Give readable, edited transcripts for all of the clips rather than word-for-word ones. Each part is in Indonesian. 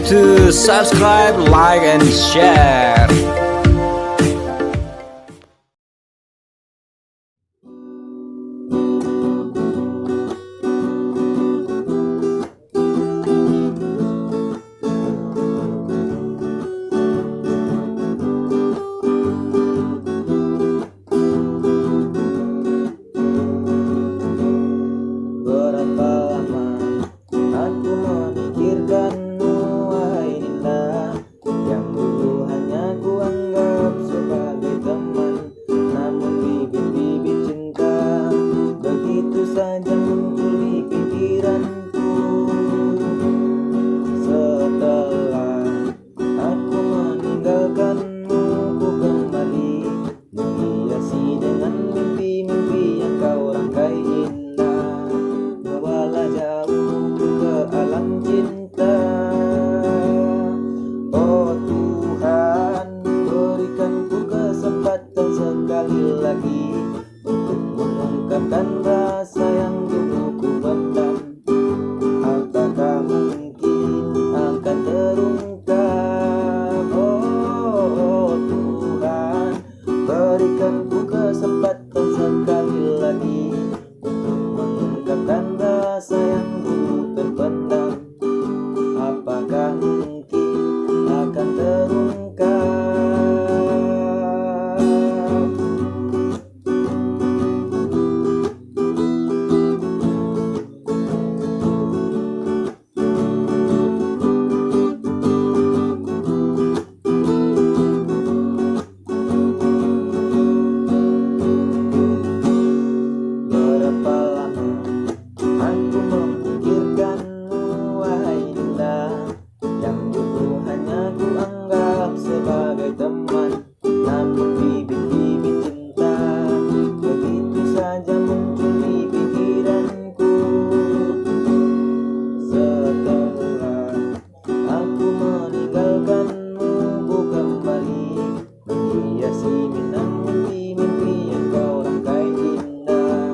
to subscribe, like, and share. Berapa lama aku memikirkanmu, wahai Dinda, yang dulu hanya ku anggap sebagai teman. Namun bibit-bibit cinta begitu saja muncul di pikiranku. Setelah aku meninggalkanmu, ku kembali menghiasi dengan mimpi-mimpi yang kau rangkai indah. Bawalah jauh ke alam cinta. Oh Tuhan, berikan ku kesempatan sekali lagi untuk mengungkapkan rasa yang dulu ku pendam. Apakah mungkin akan terungkap? Oh Tuhan, berikan ku kesempatan sekali lagi untuk mengungkapkan rasa yang dulu terpendam. Apakah mungkin akan terungkap? Berapa lama aku memikirkanmu, wahai Dinda, yang dulu hanya ku anggap sebagai teman. Namun bibit-bibit cinta begitu saja muncul di pikiranku. Setelah aku meninggalkanmu, ku kembali menghiasi minang mimpi-mimpi yang kau rangkai indah.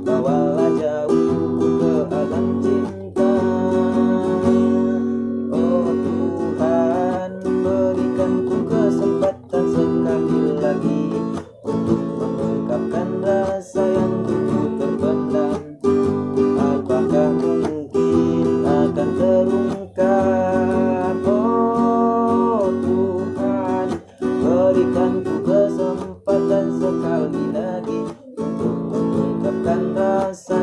Bawalah jauh ke alam cinta. Oh Tuhan, berikan ku kesempatan sekali lagi untuk mengungkapkan rasa yang dulu terpendam. Apakah mungkin akan terungkap? Oh Tuhan, berikan ku kesempatan sekali lagi untuk mengungkapkan rasa